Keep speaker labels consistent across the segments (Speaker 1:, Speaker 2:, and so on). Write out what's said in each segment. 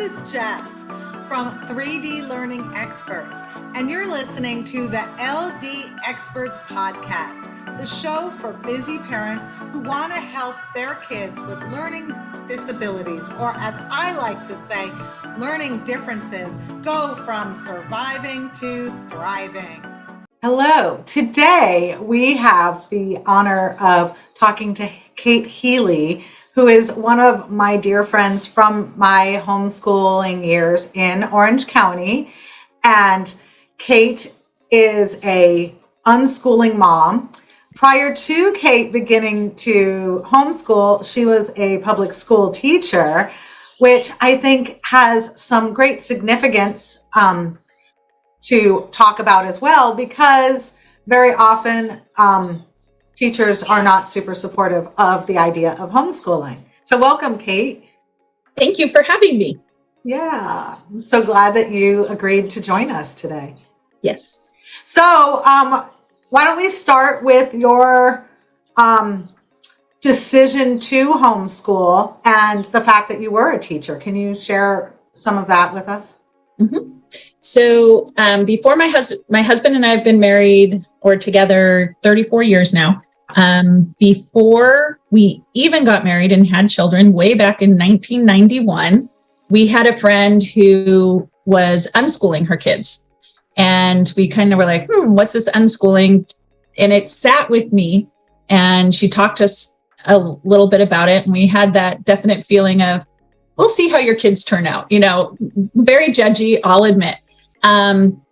Speaker 1: is Jess from 3D Learning Experts, and you're listening to the LD Experts Podcast, the show for busy parents who want to help their kids with learning disabilities, or as I like to say, learning differences, go from surviving to thriving. Hello. Today we have the honor of talking to Kate Healy, who is one of my dear friends from my homeschooling years in Orange County. And Kate is a unschooling mom. Prior to Kate beginning to homeschool, she was a public school teacher, which I think has some great significance to talk about as well, because very often teachers are not super supportive of the idea of homeschooling. So welcome, Kate.
Speaker 2: Thank you for having me.
Speaker 1: Yeah, I'm so glad that you agreed to join us today.
Speaker 2: Yes.
Speaker 1: So why don't we start with your decision to homeschool and the fact that you were a teacher. Can you share some of that with us?
Speaker 2: Mm-hmm. So before my husband and I have been married or together 34 years now. Before we even got married and had children, way back in 1991, we had a friend who was unschooling her kids. And we kind of were like, what's this unschooling? And it sat with me, and she talked to us a little bit about it. And we had that definite feeling of, we'll see how your kids turn out, very judgy, I'll admit.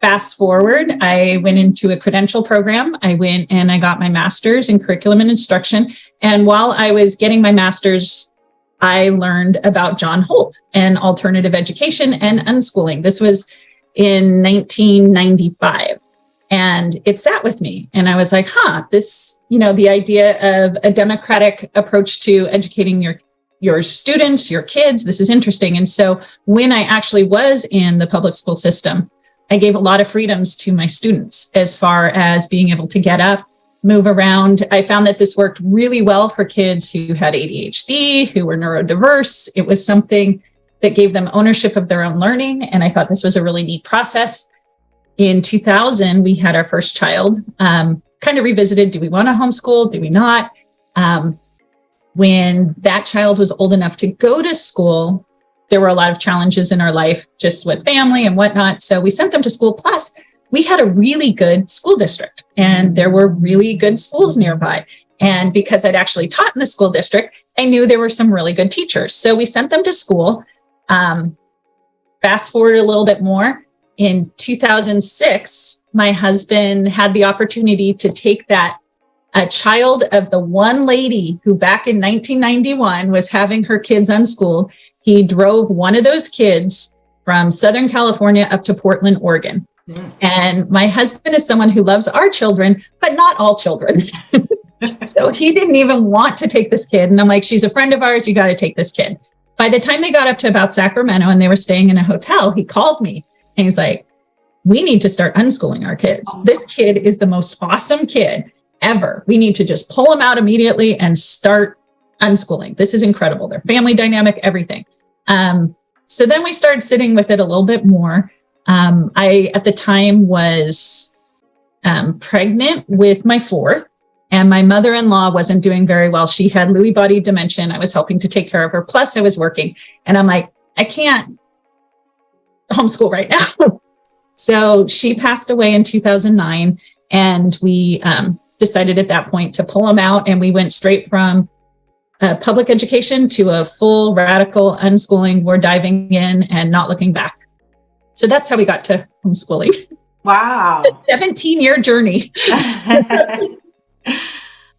Speaker 2: Fast forward, I went into a credential program. I went and I got my master's in curriculum and instruction. And while I was getting my master's, I learned about John Holt and alternative education and unschooling. This was in 1995. And it sat with me. And I was like, this, the idea of a democratic approach to educating your students, your kids, this is interesting. And so when I actually was in the public school system, I gave a lot of freedoms to my students as far as being able to get up, move around. I found that this worked really well for kids who had ADHD, who were neurodiverse. It was something that gave them ownership of their own learning. And I thought this was a really neat process. In 2000, we had our first child, kind of revisited, do we want to homeschool? Do we not? When that child was old enough to go to school, there were a lot of challenges in our life, just with family and whatnot. So we sent them to school. Plus, we had a really good school district, and there were really good schools nearby. And because I'd actually taught in the school district, I knew there were some really good teachers. So we sent them to school. Fast forward a little bit more. In 2006, my husband had the opportunity to take a child of the one lady who back in 1991 was having her kids unschooled. He drove one of those kids from Southern California up to Portland, Oregon. Mm. And my husband is someone who loves our children, but not all children. So he didn't even want to take this kid. And I'm like, she's a friend of ours. You got to take this kid. By the time they got up to about Sacramento and they were staying in a hotel, he called me and he's like, we need to start unschooling our kids. This kid is the most awesome kid ever. We need to just pull him out immediately and start unschooling. This is incredible. Their family dynamic, everything. So then we started sitting with it a little bit more. I, at the time, was pregnant with my fourth, and my mother-in-law wasn't doing very well. She had Lewy body dementia. I was helping to take care of her. Plus, I was working. And I'm like, I can't homeschool right now. So she passed away in 2009. And we decided at that point to pull them out. And we went straight from public education to a full radical unschooling. We're diving in and not looking back. So that's how we got to homeschooling.
Speaker 1: Wow.
Speaker 2: A 17-year journey.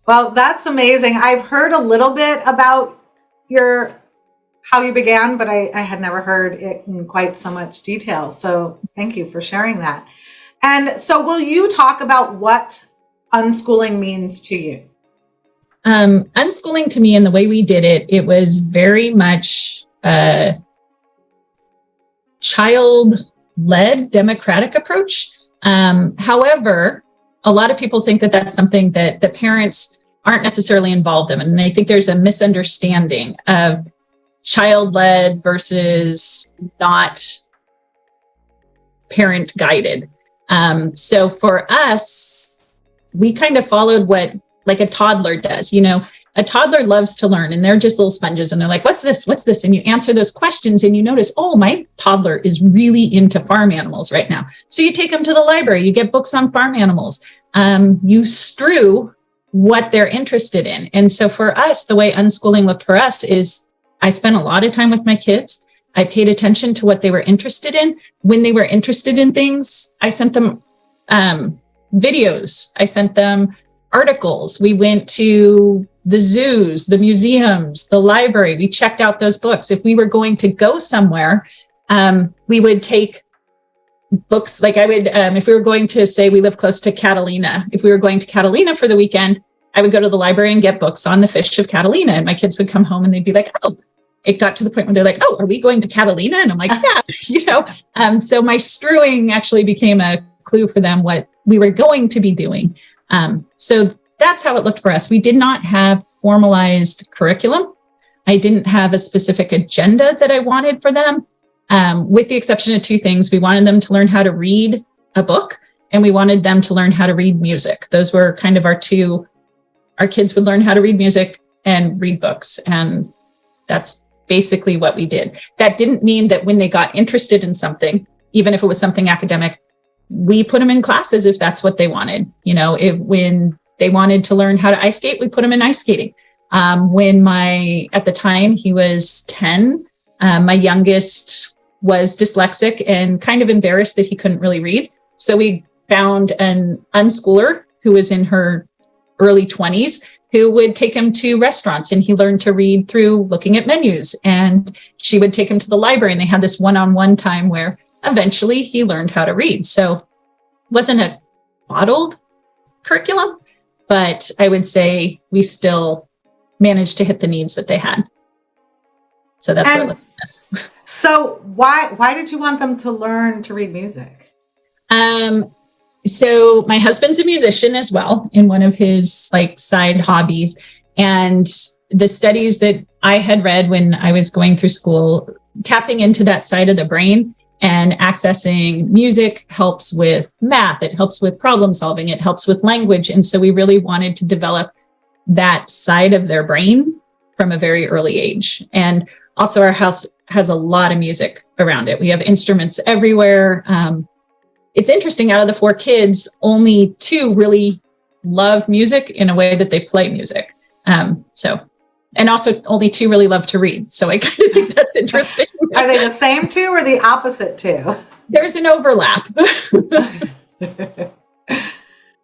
Speaker 1: Well, that's amazing. I've heard a little bit about how you began, but I had never heard it in quite so much detail. So thank you for sharing that. And so will you talk about what unschooling means to you?
Speaker 2: Unschooling to me, and the way we did it, it was very much a child-led democratic approach. However, a lot of people think that that's something that the parents aren't necessarily involved in. And I think there's a misunderstanding of child-led versus not parent-guided. So for us, we kind of followed what like a toddler does. A toddler loves to learn, and they're just little sponges, and they're like, what's this? What's this? And you answer those questions and you notice, oh, my toddler is really into farm animals right now. So you take them to the library, you get books on farm animals. You strew what they're interested in. And so for us, the way unschooling looked for us is I spent a lot of time with my kids. I paid attention to what they were interested in. When they were interested in things, I sent them videos. I sent them articles. We went to the zoos, the museums, the library. We checked out those books. If we were going to go somewhere, we would take books. Like I would, if we were going to say we live close to Catalina, if we were going to Catalina for the weekend, I would go to the library and get books on the fish of Catalina. And my kids would come home and they'd be like, oh, it got to the point where they're like, oh, are we going to Catalina? And I'm like, yeah, so my strewing actually became a clue for them what we were going to be doing. So that's how it looked for us. We did not have formalized curriculum. I didn't have a specific agenda that I wanted for them, with the exception of two things. We wanted them to learn how to read a book, and we wanted them to learn how to read music. Those were kind of our kids would learn how to read music and read books. And that's basically what we did. That didn't mean that when they got interested in something, even if it was something academic, we put them in classes if that's what they wanted. When they wanted to learn how to ice skate, we put them in ice skating. At the time he was 10, my youngest was dyslexic and kind of embarrassed that he couldn't really read. So we found an unschooler who was in her early 20s who would take him to restaurants, and he learned to read through looking at menus. And she would take him to the library, and they had this one-on-one time where eventually he learned how to read. So it wasn't a modeled curriculum, but I would say we still managed to hit the needs that they had. So that's what it is.
Speaker 1: So why did you want them to learn to read music?
Speaker 2: So my husband's a musician as well in one of his side hobbies. And the studies that I had read when I was going through school, tapping into that side of the brain and accessing music helps with math. It helps with problem solving. It helps with language. And so we really wanted to develop that side of their brain from a very early age. And also our house has a lot of music around it. We have instruments everywhere. It's interesting, out of the 4 kids, only 2 really love music in a way that they play music. And also only 2 really love to read. So I kind of think that's interesting.
Speaker 1: Are they the same 2 or the opposite 2?
Speaker 2: There's an overlap.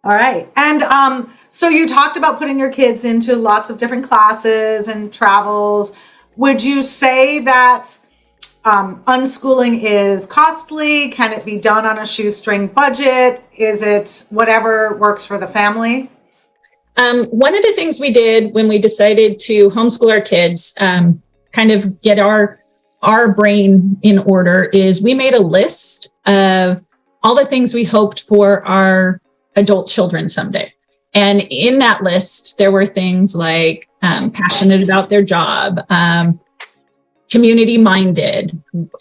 Speaker 1: All right. And so you talked about putting your kids into lots of different classes and travels. Would you say that unschooling is costly? Can it be done on a shoestring budget? Is it whatever works for the family?
Speaker 2: One of the things we did when we decided to homeschool our kids, kind of get our brain in order, is we made a list of all the things we hoped for our adult children someday. And in that list, there were things like passionate about their job, community minded,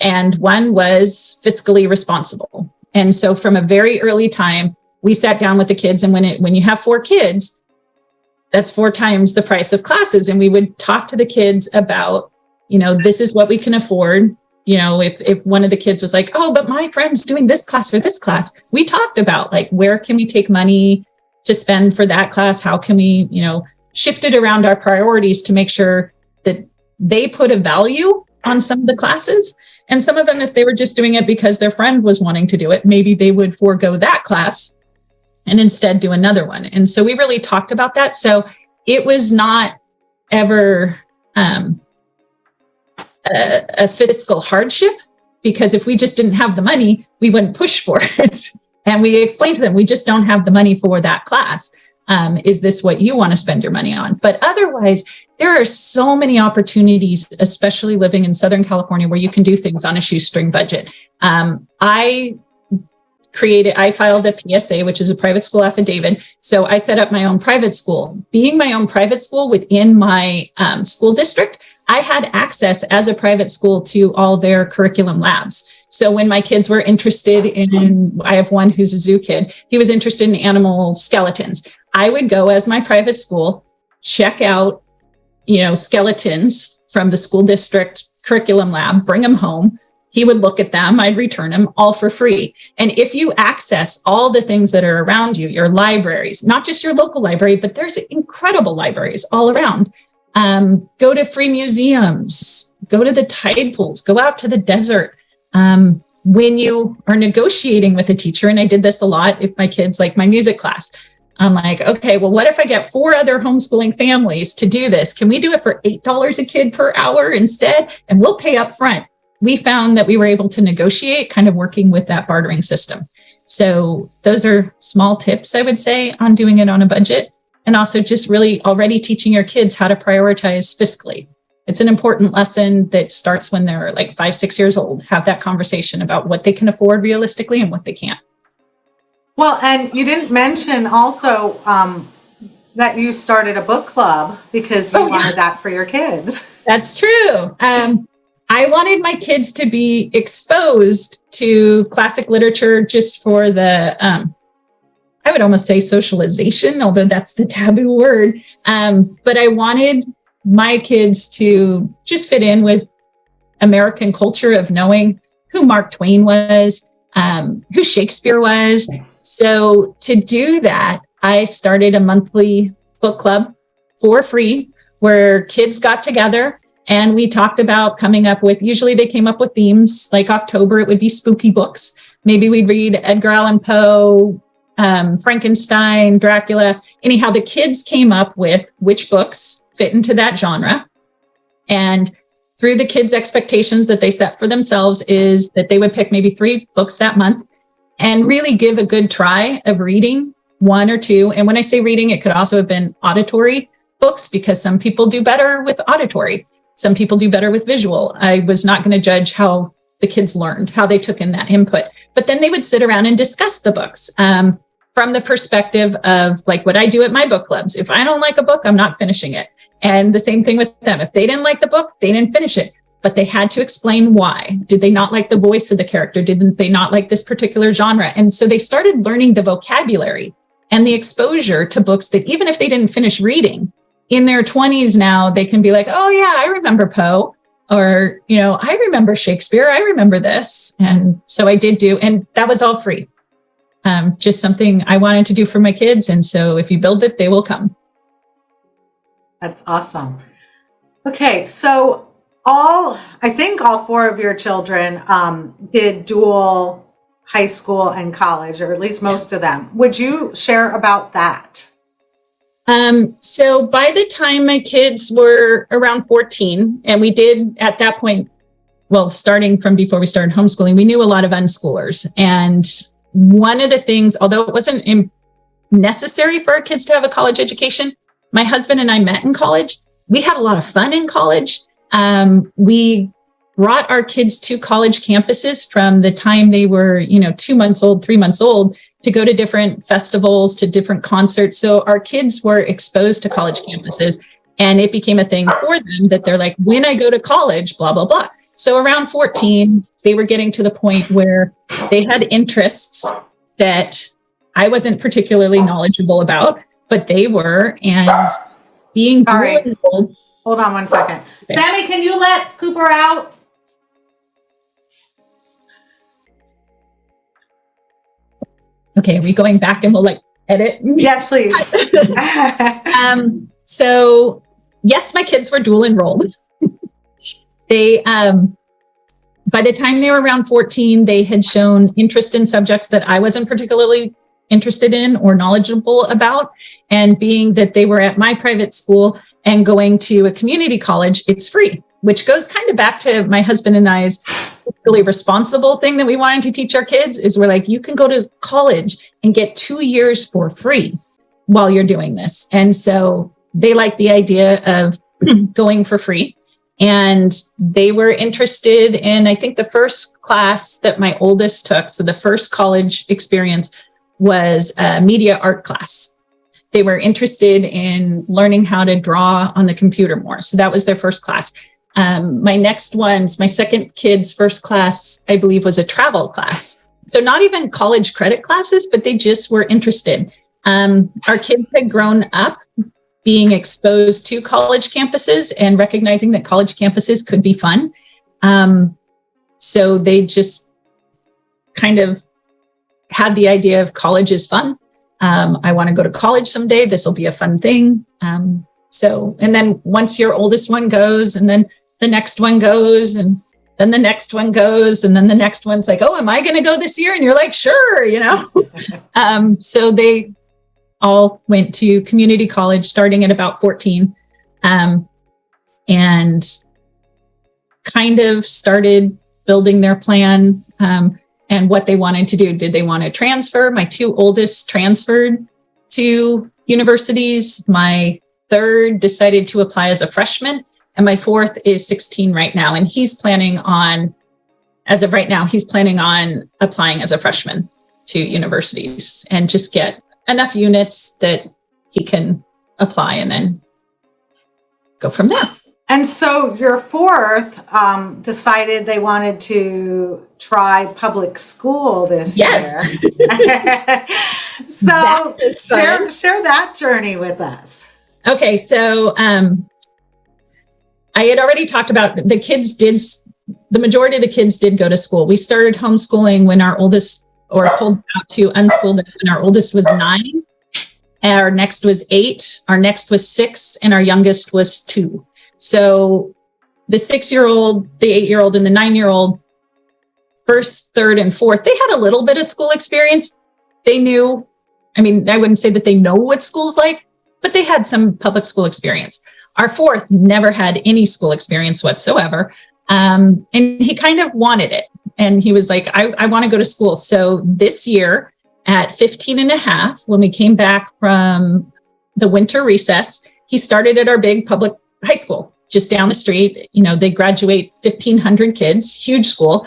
Speaker 2: and one was fiscally responsible. And so from a very early time, we sat down with the kids, and when you have 4 kids, that's 4 times the price of classes. And we would talk to the kids about, this is what we can afford. If one of the kids was like, oh, but my friend's doing this class or this class, we talked about where can we take money to spend for that class? How can we, shift it around our priorities to make sure that they put a value on some of the classes. And some of them, if they were just doing it because their friend was wanting to do it, maybe they would forego that class and instead do another one. And so we really talked about that. So it was not ever a fiscal hardship, because if we just didn't have the money, we wouldn't push for it. And we explained to them, we just don't have the money for that class. Is this what you want to spend your money on? But otherwise, there are so many opportunities, especially living in Southern California, where you can do things on a shoestring budget. I filed a PSA, which is a private school affidavit. So I set up my own private school. Being my own private school within my school district, I had access as a private school to all their curriculum labs. So when my kids were interested in, I have one who's a zoo kid, he was interested in animal skeletons. I would go as my private school, check out, skeletons from the school district curriculum lab, bring them home. He would look at them, I'd return them all for free. And if you access all the things that are around you, your libraries, not just your local library, but there's incredible libraries all around. Go to free museums, go to the tide pools, go out to the desert. When you are negotiating with a teacher, and I did this a lot if my kids like my music class, I'm like, okay, well, what if I get 4 other homeschooling families to do this? Can we do it for $8 a kid per hour instead? And we'll pay up front. We found that we were able to negotiate, kind of working with that bartering system. So those are small tips, I would say, on doing it on a budget. And also just really already teaching your kids how to prioritize fiscally. It's an important lesson that starts when they're like 5, 6 years old. Have that conversation about what they can afford realistically and what they can't.
Speaker 1: Well, and you didn't mention also that you started a book club because you wanted that for your kids.
Speaker 2: That's true. I wanted my kids to be exposed to classic literature just for the, I would almost say socialization, although that's the taboo word. But I wanted my kids to just fit in with American culture of knowing who Mark Twain was, who Shakespeare was. So to do that, I started a monthly book club for free where kids got together and we talked about coming up with, usually they came up with themes, like October, it would be spooky books. Maybe we'd read Edgar Allan Poe, Frankenstein, Dracula. Anyhow, the kids came up with which books fit into that genre. And through the kids' expectations that they set for themselves is that they would pick maybe 3 books that month and really give a good try of reading 1 or 2. And when I say reading, it could also have been auditory books because some people do better with auditory. Some people do better with visual. I was not going to judge how the kids learned, how they took in that input. But then they would sit around and discuss the books from the perspective of like what I do at my book clubs. If I don't like a book, I'm not finishing it. And the same thing with them. If they didn't like the book, they didn't finish it. But they had to explain why. Did they not like the voice of the character? Didn't they not like this particular genre? And so they started learning the vocabulary and the exposure to books that even if they didn't finish reading, in their 20s now, they can be like, oh yeah, I remember Poe, or, I remember Shakespeare, I remember this. And so I did do, and that was all free. Just something I wanted to do for my kids. And so if you build it, they will come.
Speaker 1: That's awesome. Okay. So I think all 4 of your children did dual high school and college, or at least most of them. Would you share about that?
Speaker 2: So by the time my kids were around 14, and we did at that point, well, starting from before we started homeschooling, we knew a lot of unschoolers. And one of the things, although it wasn't necessary for our kids to have a college education, my husband and I met in college. We had a lot of fun in college. We brought our kids to college campuses from the time they were, 2 months old, 3 months old, to go to different festivals, to different concerts. So our kids were exposed to college campuses, and it became a thing for them that they're like, when I go to college, blah, blah, blah. So around 14, they were getting to the point where they had interests that I wasn't particularly knowledgeable about, but they were, and being
Speaker 1: Hold on 1 second. Okay. Sammy, can you let Cooper out?
Speaker 2: Okay, are we going back and we'll edit?
Speaker 1: Yes, please.
Speaker 2: So yes, my kids were dual enrolled. They, by the time they were around 14, they had shown interest in subjects that I wasn't particularly interested in or knowledgeable about. And being that they were at my private school and going to a community college, it's free, which goes kind of back to my husband and I's really responsible thing that we wanted to teach our kids is we're like, you can go to college and get 2 years for free while you're doing this. And so they like the idea of going for free. And they were interested in, I think the first class that my oldest took, so the first college experience was a media art class. They were interested in learning how to draw on the computer more. So that was their first class. My second kid's first class, I believe, was a travel class. So not even college credit classes, but they just were interested. Our kids had grown up being exposed to college campuses and recognizing that college campuses could be fun. So they just kind of had the idea of college is fun. I want to go to college someday. This will be a fun thing. And then once your oldest one goes, and then the next one goes, and then the next one goes, and then the next one's like, oh, am I going to go this year? And you're like, sure, So they all went to community college starting at about 14, and kind of started building their plan and what they wanted to do. Did they want to transfer? My two oldest transferred to universities. My third decided to apply as a freshman, and my fourth is 16 right now. And he's planning on, as of right now, he's planning on applying as a freshman to universities and just get enough units that he can apply and then go from there.
Speaker 1: And so your fourth decided they wanted to try public school this year. So share that journey with us.
Speaker 2: Okay, so I had already talked about the majority of the kids did go to school. We started homeschooling when our oldest, or pulled out to unschool them when our oldest was 9. Our next was 8, our next was 6, and our youngest was 2. So the 6-year-old, the 8-year-old, and the 9-year-old, first, third, and fourth, they had a little bit of school experience. They knew, I wouldn't say that they know what school's like, but they had some public school experience. Our fourth never had any school experience whatsoever. And he kind of wanted it. And he was like, I want to go to school. So this year at 15 and a half, when we came back from the winter recess, he started at our big public high school just down the street. They graduate 1,500 kids, huge school.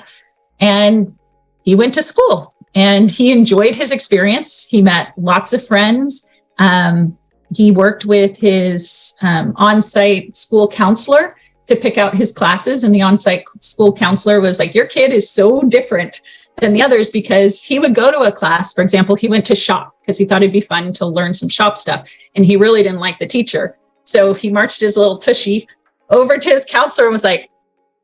Speaker 2: And he went to school and he enjoyed his experience. He met lots of friends. He worked with his on-site school counselor to pick out his classes. And the on-site school counselor was like, your kid is so different than the others, because he would go to a class. For example, he went to shop because he thought it'd be fun to learn some shop stuff. And he really didn't like the teacher. So he marched his little tushy over to his counselor and was like,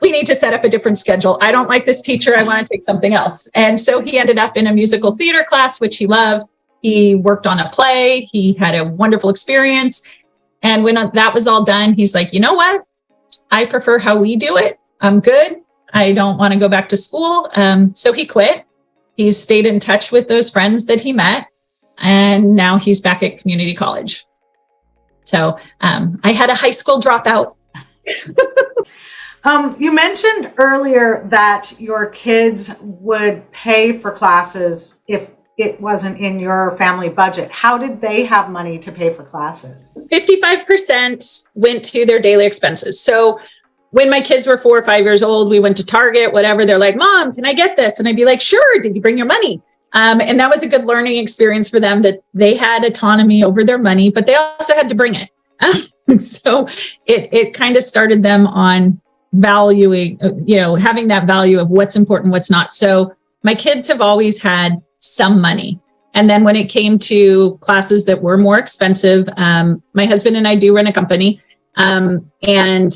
Speaker 2: we need to set up a different schedule. I don't like this teacher. I want to take something else. And so he ended up in a musical theater class, which he loved. He worked on a play. He had a wonderful experience. And when that was all done, he's like, you know what? I prefer how we do it. I'm good. I don't want to go back to school. So he quit. He's stayed in touch with those friends that he met. And now he's back at community college. So I had a high school dropout.
Speaker 1: You mentioned earlier that your kids would pay for classes if it wasn't in your family budget. How did they have money to pay for classes?
Speaker 2: 55% went to their daily expenses. So when my kids were 4 or 5 years old, we went to Target, whatever. They're like, Mom, can I get this? And I'd be like, sure. Did you bring your money? And that was a good learning experience for them, that they had autonomy over their money, but they also had to bring it. So it kind of started them on valuing, having that value of what's important, what's not. So my kids have always had some money. And then when it came to classes that were more expensive, my husband and I do run a company. And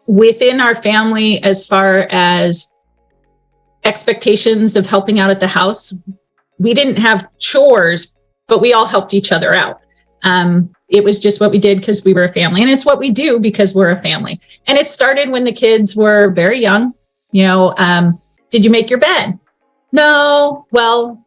Speaker 2: within our family, as far as expectations of helping out at the house, we didn't have chores, but we all helped each other out. It was just what we did because we were a family, and it's what we do because we're a family. And it started when the kids were very young. Did you make your bed? No. Well,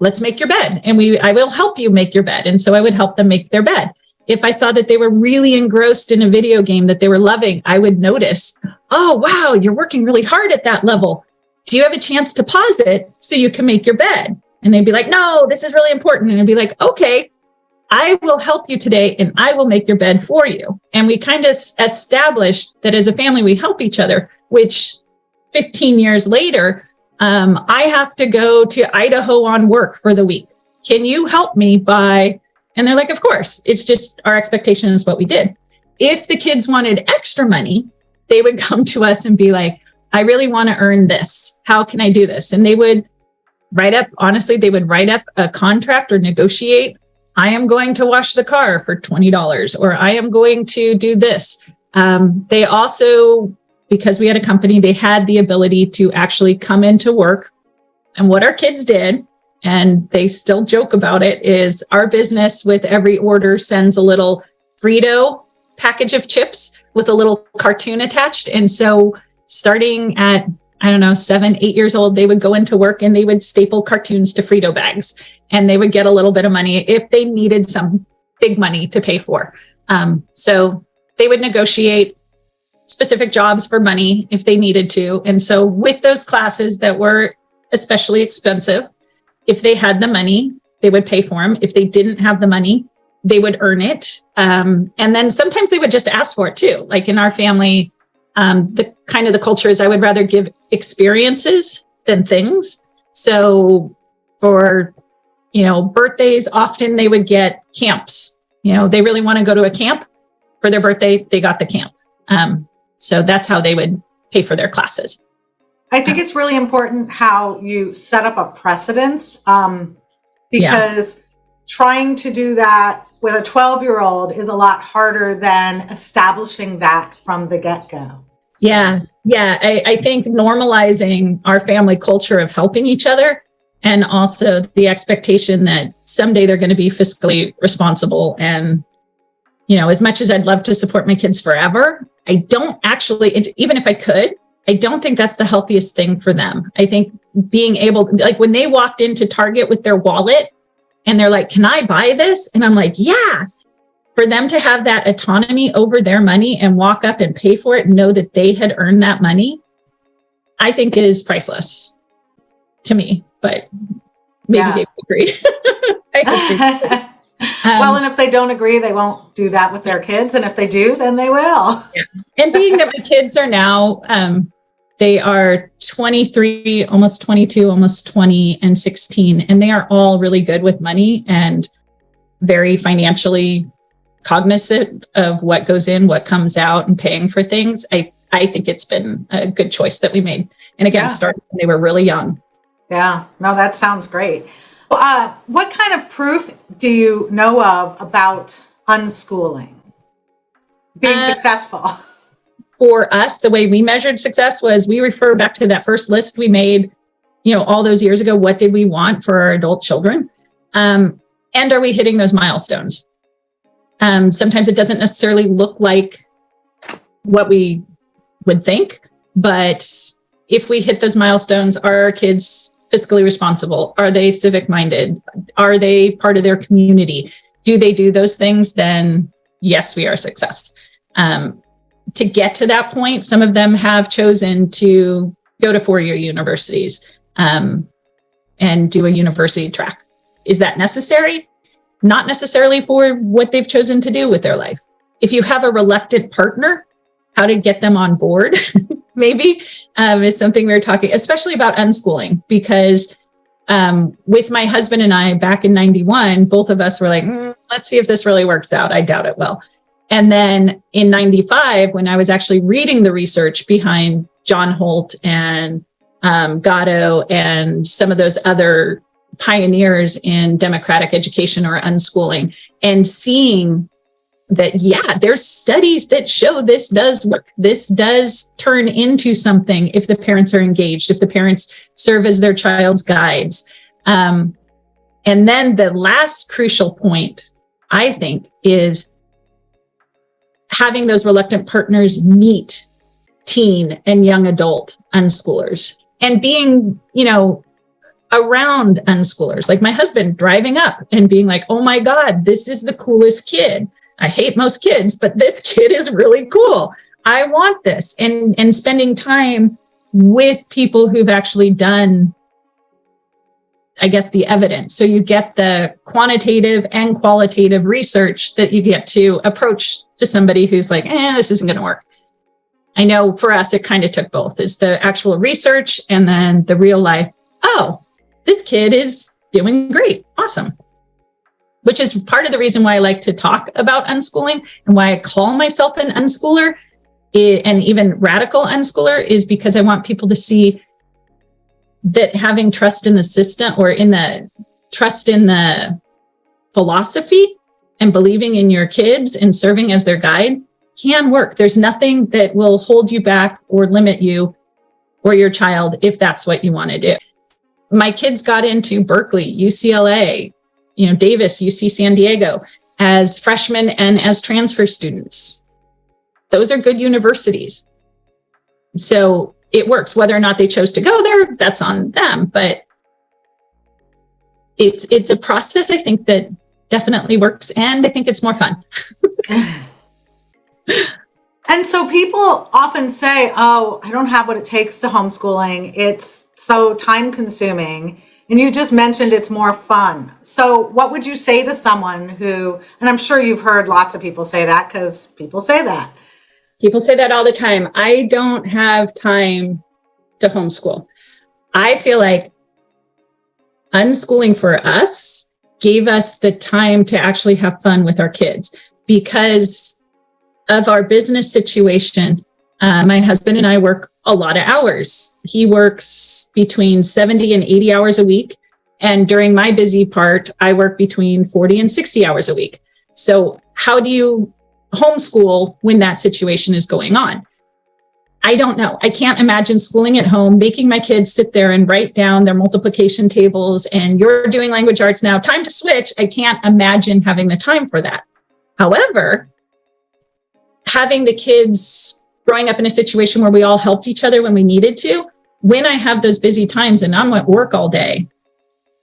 Speaker 2: let's make your bed. And I will help you make your bed. And so I would help them make their bed. If I saw that they were really engrossed in a video game that they were loving, I would notice, oh, wow, you're working really hard at that level. Do you have a chance to pause it so you can make your bed? And they'd be like, no, this is really important. And I'd be like, okay, I will help you today and I will make your bed for you. And we kind of established that as a family, we help each other, which 15 years later, I have to go to Idaho on work for the week. Can you help me by? And they're like, of course. It's just our expectation is what we did. If the kids wanted extra money, they would come to us and be like, I really want to earn this. How can I do this? And they would write up a contract or negotiate. I am going to wash the car for $20, or I am going to do this. They also, because we had a company, they had the ability to actually come into work. And what our kids did, and they still joke about it, is our business with every order sends a little Frito package of chips with a little cartoon attached. And so starting at, 7, 8 years old, they would go into work and they would staple cartoons to Frito bags, and they would get a little bit of money if they needed some big money to pay for. So they would negotiate specific jobs for money if they needed to. And so with those classes that were especially expensive, if they had the money, they would pay for them. If they didn't have the money, they would earn it. And then sometimes they would just ask for it too. Like in our family, the culture is I would rather give experiences than things. So for, birthdays, often they would get camps. They really want to go to a camp for their birthday. They got the camp. So that's how they would pay for their classes.
Speaker 1: I think it's really important how you set up a precedence, because trying to do that with a 12-year-old is a lot harder than establishing that from the get-go.
Speaker 2: Yeah. I think normalizing our family culture of helping each other, and also the expectation that someday they're going to be fiscally responsible. And, as much as I'd love to support my kids forever, I don't actually, even if I could, I don't think that's the healthiest thing for them. I think being able, like when they walked into Target with their wallet and they're like, can I buy this? And I'm like, yeah. For them to have that autonomy over their money and walk up and pay for it, and know that they had earned that money, I think is priceless to me, but maybe they agree. I think they agree.
Speaker 1: Well, and if they don't agree, they won't do that with their kids. And if they do, then they will.
Speaker 2: Yeah. And being that my kids are now, they are 23, almost 22, almost 20, and 16. And they are all really good with money and very financially cognizant of what goes in, what comes out, and paying for things. I think it's been a good choice that we made. And again, started when they were really young.
Speaker 1: Yeah, no, that sounds great. What kind of proof do you know of about unschooling being successful?
Speaker 2: For us, the way we measured success was we refer back to that first list we made, all those years ago. What did we want for our adult children? And are we hitting those milestones? Sometimes it doesn't necessarily look like what we would think, but if we hit those milestones, are our kids fiscally responsible? Are they civic minded? Are they part of their community? Do they do those things? Then yes, we are a success. To get to that point, some of them have chosen to go to 4-year universities and do a university track. Is that necessary? Not necessarily for what they've chosen to do with their life. If you have a reluctant partner, how to get them on board, maybe, is something we were talking, especially about unschooling, because with my husband and I back in 91, both of us were like, let's see if this really works out. I doubt it will. And then in 95, when I was actually reading the research behind John Holt and Gatto and some of those other pioneers in democratic education or unschooling, and seeing that, there's studies that show this does work. This does turn into something if the parents are engaged, if the parents serve as their child's guides. And then the last crucial point, I think, is having those reluctant partners meet teen and young adult unschoolers and being, around unschoolers. Like my husband driving up and being like, oh my God, this is the coolest kid. I hate most kids, but this kid is really cool. I want this. And spending time with people who've actually done, I guess, the evidence. So you get the quantitative and qualitative research that you get to approach to somebody who's like, this isn't going to work. I know for us, it kind of took both. It's the actual research and then the real life. Oh, this kid is doing great. Awesome. Which is part of the reason why I like to talk about unschooling and why I call myself an unschooler, and even radical unschooler, is because I want people to see that having trust in the system, or in the trust in the philosophy, and believing in your kids and serving as their guide can work. There's nothing that will hold you back or limit you or your child if that's what you want to do. My kids got into Berkeley, UCLA, Davis, UC San Diego as freshmen and as transfer students. Those are good universities. So it works. Whether or not they chose to go there, that's on them. But it's a process, I think, that definitely works. And I think it's more fun.
Speaker 1: And so people often say, oh, I don't have what it takes to homeschooling. It's so time consuming. And you just mentioned it's more fun. So what would you say to someone who, and I'm sure you've heard lots of people say that, because people say that.
Speaker 2: People say that all the time. I don't have time to homeschool. I feel like unschooling for us gave us the time to actually have fun with our kids because of our business situation. My husband and I work a lot of hours. He works between 70 and 80 hours a week. And during my busy part, I work between 40 and 60 hours a week. So how do you homeschool when that situation is going on? I don't know. I can't imagine schooling at home, making my kids sit there and write down their multiplication tables, and you're doing language arts now, time to switch. I can't imagine having the time for that. However, having the kids growing up in a situation where we all helped each other when we needed to, when I have those busy times and I'm at work all day,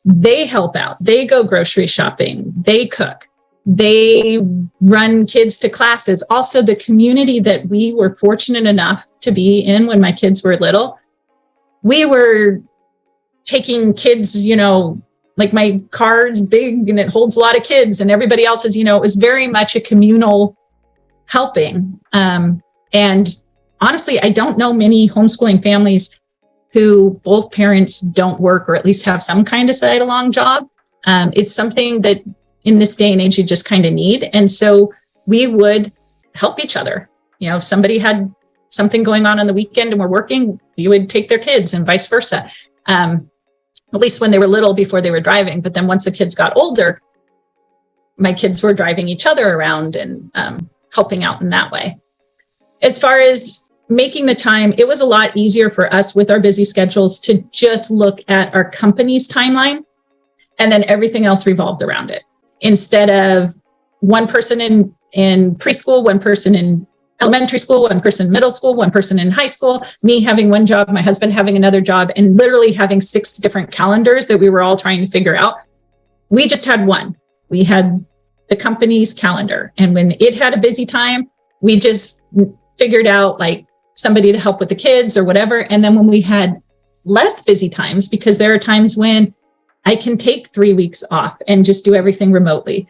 Speaker 2: they help out. They go grocery shopping. They cook. They run kids to classes. Also, the community that we were fortunate enough to be in when my kids were little, we were taking kids, like my car's big and it holds a lot of kids, and everybody else's, it was very much a communal helping. And honestly, I don't know many homeschooling families who both parents don't work, or at least have some kind of side-along job. It's something that in this day and age, you just kind of need. And so we would help each other. If somebody had something going on the weekend and we're working, we would take their kids and vice versa. At least when they were little, before they were driving. But then once the kids got older, my kids were driving each other around and helping out in that way. As far as making the time, it was a lot easier for us with our busy schedules to just look at our company's timeline, and then everything else revolved around it. Instead of one person in preschool, one person in elementary school, one person in middle school, one person in high school, me having one job, my husband having another job, and literally having 6 different calendars that we were all trying to figure out. We just had one. We had the company's calendar. And when it had a busy time, we just figured out like somebody to help with the kids or whatever. And then when we had less busy times, because there are times when I can take 3 weeks off and just do everything remotely,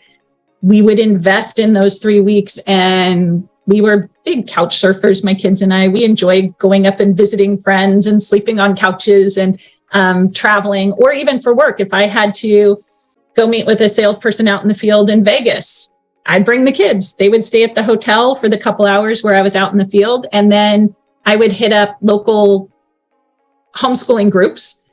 Speaker 2: we would invest in those 3 weeks. And we were big couch surfers, my kids and I. We enjoyed going up and visiting friends and sleeping on couches and traveling, or even for work. If I had to go meet with a salesperson out in the field in Vegas, I'd bring the kids. They would stay at the hotel for the couple hours where I was out in the field. And then I would hit up local homeschooling groups.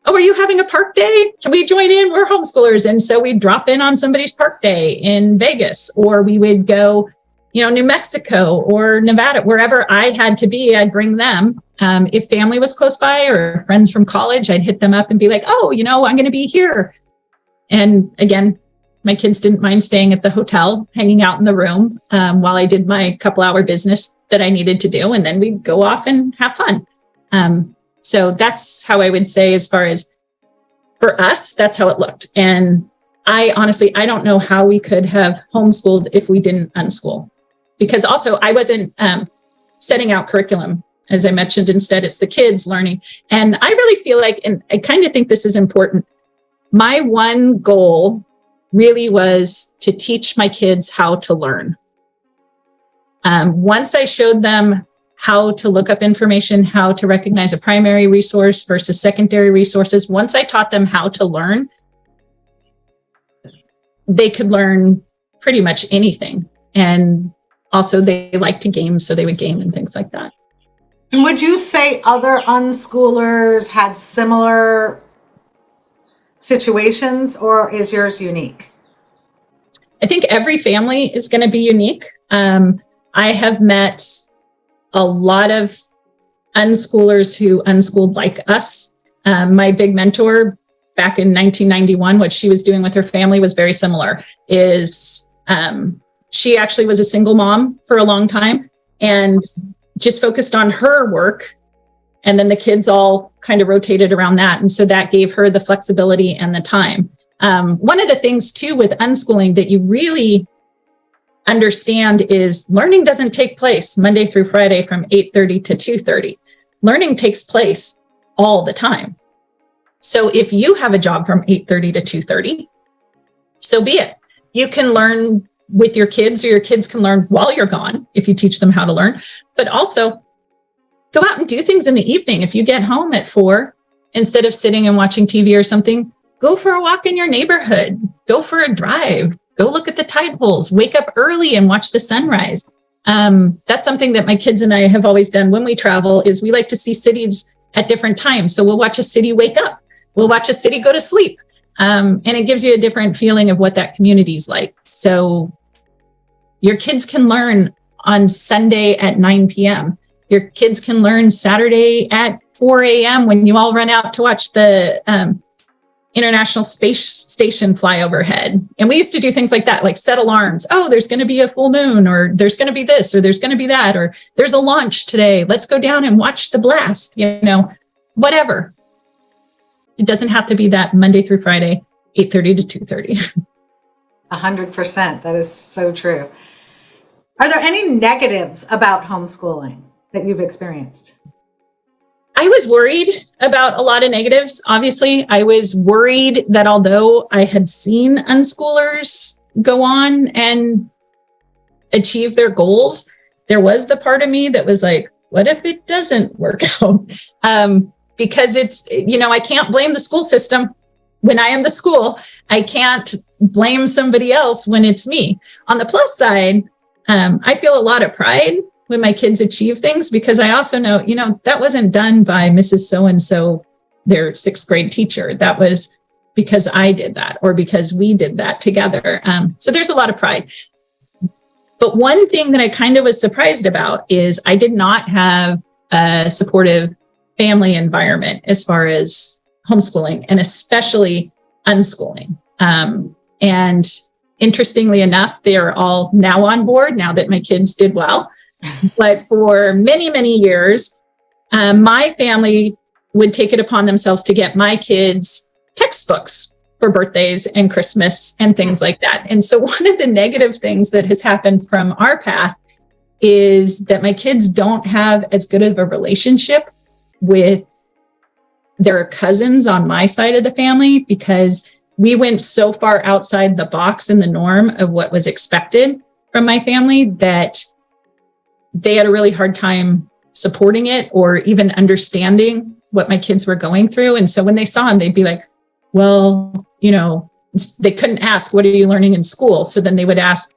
Speaker 2: Oh, are you having a park day? Can we join in? We're homeschoolers. And so we'd drop in on somebody's park day in Vegas, or we would go, New Mexico or Nevada, wherever I had to be, I'd bring them. If family was close by or friends from college, I'd hit them up and be like, oh, I'm going to be here. And again, my kids didn't mind staying at the hotel, hanging out in the room while I did my couple-hour business that I needed to do. And then we'd go off and have fun. So that's how I would say, as far as for us, that's how it looked. And I don't know how we could have homeschooled if we didn't unschool. Because also I wasn't setting out curriculum, as I mentioned. Instead, it's the kids learning. And I really feel like, and I kind of think this is important, my one goal really was to teach my kids how to learn. Once I showed them how to look up information, how to recognize a primary resource versus secondary resources, once I taught them how to learn, they could learn pretty much anything. And also they like to game, so they would game and things like that.
Speaker 1: And would you say other unschoolers had similar situations, or is yours unique?
Speaker 2: I think every family is going to be unique. I have met a lot of unschoolers who unschooled like us. My big mentor back in 1991, what she was doing with her family was very similar. She actually was a single mom for a long time and just focused on her work. And then the kids all kind of rotated around that. And so that gave her the flexibility and the time. One of the things too with unschooling that you really understand is learning doesn't take place Monday through Friday from 8:30 to 2:30. Learning takes place all the time. So if you have a job from 8:30 to 2:30, so be it. You can learn with your kids, or your kids can learn while you're gone if you teach them how to learn, but also go out and do things in the evening. If you get home at 4, instead of sitting and watching TV or something, go for a walk in your neighborhood, go for a drive, go look at the tide pools, wake up early and watch the sunrise. That's something that my kids and I have always done when we travel, is we like to see cities at different times. So we'll watch a city wake up, we'll watch a city go to sleep. And it gives you a different feeling of what that community is like. So your kids can learn on Sunday at 9 p.m. Your kids can learn Saturday at 4 a.m. when you all run out to watch the International Space Station fly overhead. And we used to do things like that, like set alarms. Oh, there's going to be a full moon, or there's going to be this, or there's going to be that, or there's a launch today. Let's go down and watch the blast, whatever. It doesn't have to be that Monday through Friday, 8:30 to 2:30.
Speaker 1: 100%. That is so true. Are there any negatives about homeschooling that you've experienced?
Speaker 2: I was worried about a lot of negatives. Obviously, I was worried that although I had seen unschoolers go on and achieve their goals, there was the part of me that was like, what if it doesn't work out? Because I can't blame the school system when I am the school. I can't blame somebody else when it's me. On the plus side, I feel a lot of pride when my kids achieve things, because I also know, that wasn't done by Mrs. So-and-so, their 6th grade teacher. That was because I did that, or because we did that together. So there's a lot of pride. But one thing that I kind of was surprised about is I did not have a supportive family environment as far as homeschooling, and especially unschooling. And interestingly enough, they are all now on board now that my kids did well. But for many, many years, my family would take it upon themselves to get my kids textbooks for birthdays and Christmas and things like that. And so one of the negative things that has happened from our path is that my kids don't have as good of a relationship with their cousins on my side of the family, because we went so far outside the box and the norm of what was expected from my family that they had a really hard time supporting it or even understanding what my kids were going through. And so when they saw them, they'd be like, well, they couldn't ask, what are you learning in school? So then they would ask,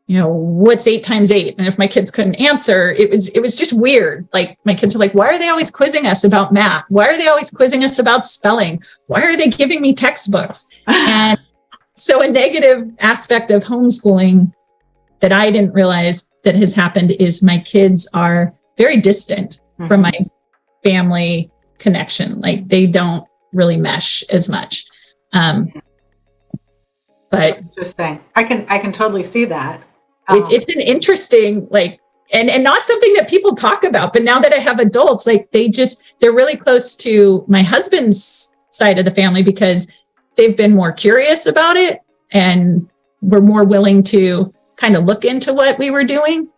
Speaker 2: what's 8 times 8? And if my kids couldn't answer, it was just weird. Like, my kids are like, why are they always quizzing us about math? Why are they always quizzing us about spelling? Why are they giving me textbooks? And so a negative aspect of homeschooling that I didn't realize that has happened is my kids are very distant from my family connection. Like, they don't really mesh as much. But
Speaker 1: interesting. I can totally see that.
Speaker 2: It's an interesting, and not something that people talk about, but now that I have adults, they're really close to my husband's side of the family because they've been more curious about it and were more willing to kind of look into what we were doing.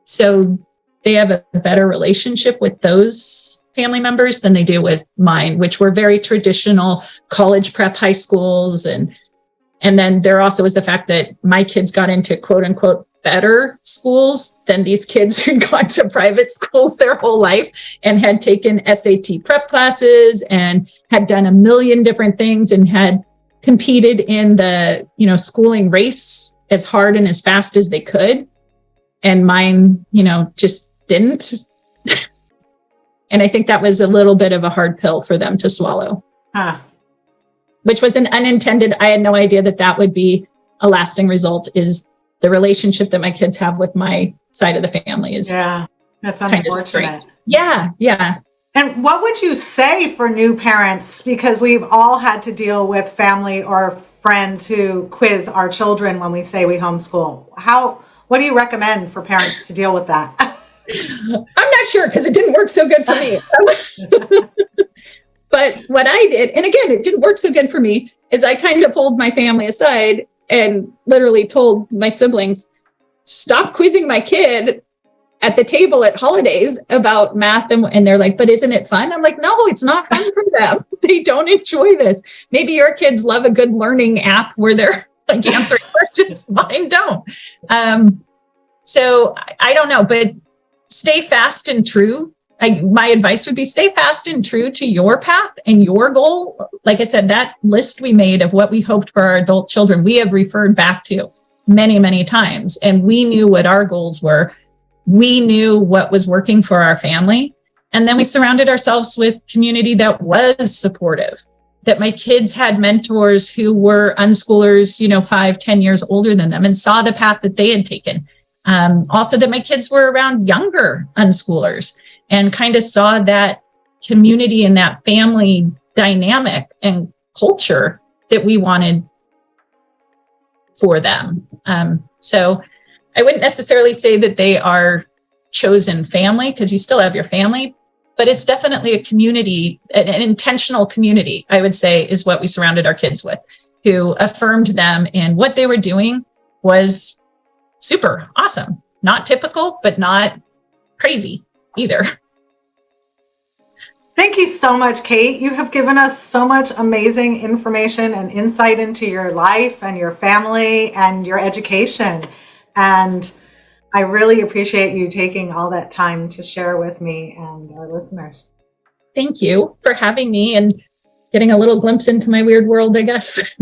Speaker 2: So they have a better relationship with those family members than they do with mine, which were very traditional college prep high schools. And then there also is the fact that my kids got into quote unquote better schools than these kids who'd gone to private schools their whole life and had taken SAT prep classes and had done a million different things and had competed in the, schooling race as hard and as fast as they could. And mine, just didn't. And I think that was a little bit of a hard pill for them to swallow, which was an unintended. I had no idea that would be a lasting result, is the relationship that my kids have with my side of the family is
Speaker 1: that's unfortunate.
Speaker 2: Yeah.
Speaker 1: And what would you say for new parents? Because we've all had to deal with family or friends who quiz our children when we say we homeschool. What do you recommend for parents to deal with that?
Speaker 2: I'm not sure, because it didn't work so good for me. But what I did, and again, it didn't work so good for me, is I kind of pulled my family aside and literally told my siblings, stop quizzing my kid at the table at holidays about math. And they're like, but isn't it fun? I'm like, no, it's not fun for them. They don't enjoy this. Maybe your kids love a good learning app where they're like answering questions. Mine don't. So I don't know, but stay fast and true. My advice would be stay fast and true to your path and your goal. Like I said, that list we made of what we hoped for our adult children, we have referred back to many, many times. And we knew what our goals were. We knew what was working for our family. And then we surrounded ourselves with community that was supportive, that my kids had mentors who were unschoolers, 5-10 years older than them, and saw the path that they had taken. Also that my kids were around younger unschoolers and kind of saw that community and that family dynamic and culture that we wanted for them. So I wouldn't necessarily say that they are chosen family, because you still have your family, but it's definitely a community, an intentional community, I would say, is what we surrounded our kids with, who affirmed them in what they were doing was super awesome. Not typical, but not crazy either.
Speaker 1: Thank you so much, Kate. You have given us so much amazing information and insight into your life and your family and your education. And I really appreciate you taking all that time to share with me and our listeners.
Speaker 2: Thank you for having me and getting a little glimpse into my weird world, I guess.